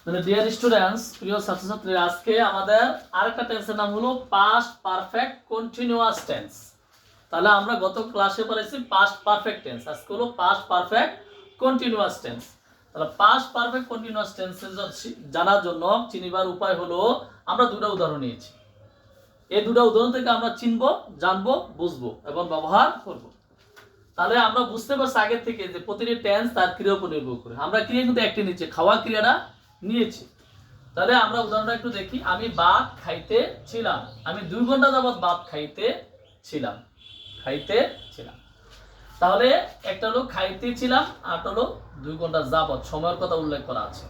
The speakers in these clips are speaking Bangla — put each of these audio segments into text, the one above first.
তাহলে ডিয়ার স্টুডেন্টস, প্রিয় ছাত্রছাত্রীরা, আজকে আমাদের আরেকটা টেন্সের নাম হলো পাস্ট পারফেক্ট কন্টিনিউয়াস টেন্স। তাহলে আমরা গত ক্লাসে পড়েছি পাস্ট পারফেক্ট টেন্স, আজকে হলো পাস্ট পারফেক্ট কন্টিনিউয়াস টেন্স। তাহলে পাস্ট পারফেক্ট কন্টিনিউয়াস টেন্স জানার জন্য চিনিবার উপায় হলো আমরা দুটো উদাহরণ নিয়েছি। এই দুটো উদাহরণ থেকে আমরা চিনবো, জানবো, বুঝবো এবং ব্যবহার করব। তাহলে আমরা বুঝতে পারছি আগে থেকে যে প্রতিটি টেন্স তার ক্রিয়ার উপর নির্ভর করে। আমরা ক্রিয়া কিন্তু একটি নিচে খাওয়া ক্রিয়াটা নিয়েছি। তাহলে আমরা উদাহরণটা একটু দেখি। আমি ভাত খাইতে ছিলাম, আমি 2 ঘন্টা যাবত ভাত খাইতে ছিলাম। তাহলে একটা হলো খাইতে ছিলাম, আর হলো 2 ঘন্টা যাবত সময়ের কথা উল্লেখ করা আছে।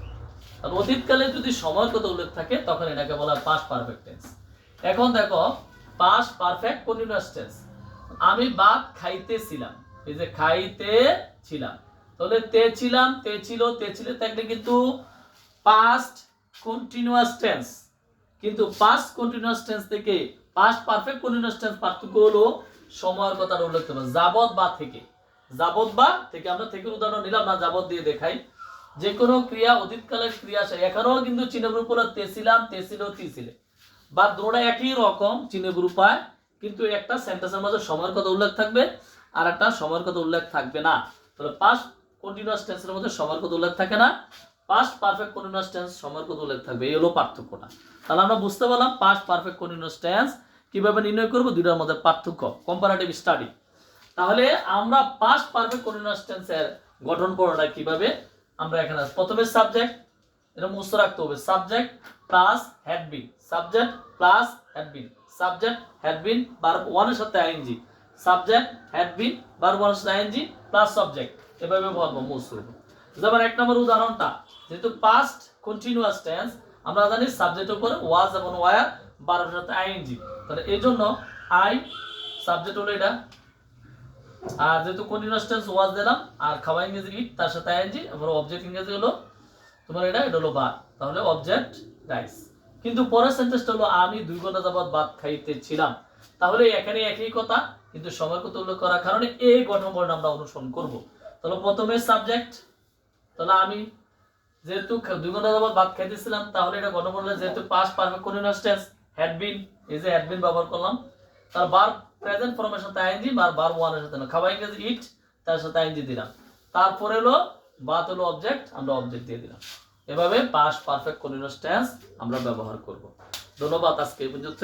আর অতীতকালে যদি সময়ের কথা উল্লেখ থাকে তখন এটাকে বলা হয় পাস্ট পারফেক্ট টেন্স। এখন দেখো পাস্ট পারফেক্ট কন্টিনিউয়াস টেন্স। আমি ভাত খাইতেছিলাম, এই যে খাইতে ছিলাম, তাহলে তে ছিলাম, তে ছিল, তে ছিলে থাকলে কিন্তু পাস্ট কন্টিনিউয়াস টেন্স। কিন্তু পাস্ট কন্টিনিউয়াস টেন্স থেকে পাস্ট পারফেক্ট কন্টিনিউয়াস টেন্স পার্থক্য হলো সময়ের কথা উল্লেখ করবে। যাবত বা থেকে, যাবত বা থেকে আমরা থেকে উদাহরণ নিলাম না, যাবত দিয়ে দেখাই। যে কোনো ক্রিয়া অতীতকালের ক্রিয়া এখানেও কিন্তু চিহ্নের উপর তে ছিলাম, তে ছিল, তি ছিলে বা দুটোটা একই রকম চিহ্নের রূপায়, কিন্তু একটা সেন্টেন্সের মধ্যে সময়ের কথা উল্লেখ থাকবে আর একটা সময়ের কথা উল্লেখ থাকবে না। তাহলে পাস্ট কন্টিনিউয়াস টেন্সের মধ্যে সময়ের কথা উল্লেখ থাকে না, পাস্ট পারফেক্ট কন্টিনিউয়াস টেন্স সময়ের কথা উল্লেখ থাকবে। এই হলো পার্থক্যটা। তাহলে আমরা বুঝতে পারলাম পাস্ট পারফেক্ট কন্টিনিউয়াস টেন্স কিভাবে নির্ণয় করব, দুটোর মধ্যে পার্থক্য, কম্পারেটিভ স্টাডি। তাহলে আমরা পাস্ট পারফেক্ট কন্টিনিউয়াস টেন্সের গঠন পড়াটা কিভাবে, আমরা এখানে প্রথমে সাবজেক্ট, এটা মুছে রাখতে হবে, subject plus had been, subject plus had been, subject had been verb 1 এর সাথে ING, subject had been verb 1 এর সাথে আইএনজি প্লাস সাবজেক্ট, এভাবে বলবো মুছে দেব। যেমন এক নম্বর উদাহরণটা, যেহেতু পাস্ট কন্টিনিউয়াস টেন্স আমরা জানি সাবজেক্টের উপরে ওয়াজ এবং ওয়্যার ভার্বের সাথে আইএনজি, তাহলে এই জন্য আই সাবজেক্ট হলো এটা, আর যেহেতু কন্টিনিউয়াস টেন্স ওয়াজ দিলাম আর খাওয়া ইংরেজি ইট তার সাথে আইএনজি, আবার অবজেক্ট ইংরেজি হলো তোমার এটা হলো ভাত, তাহলে অবজেক্ট রাইস। কিন্তু পরের সেন্টেন্সটা হলো আমি 2 ঘন্টা যাবত ভাত খাইতেছিলাম, তাহলে এখানে একই কথা কিন্তু সময়ের কথা উল্লেখ করার কারণে এই গঠনবর্ণ আমরা অনুসরণ করব। তাহলে প্রথমে সাবজেক্ট, তাহলে আমি যেহেতু 2 ঘন্টা যাবত ভাত খাইতেছিলাম, তাহলে এটা গঠনবর্ণ যেহেতু past perfect continuous tense had been, এই যে হ্যাড বিন ব্যবহার করলাম, তার ভার্ব প্রেজেন্ট ফর্মের সাথে আইএনজি আর ভার্ব 1 এর সাথে না, খাওয়া ইংরেজি ইট তার সাথে আইএনজি দিলাম, তারপরে হলো ভাত হলো অবজেক্ট, আমরা অবজেক্ট দিয়ে দিলাম। এভাবে পাস্ট পারফেক্ট কন্টিনিউয়াস টেন্স আমরা ব্যবহার করব। ধন্যবাদ আজকে এই পর্যন্ত।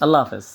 আল্লাহ হাফেজ।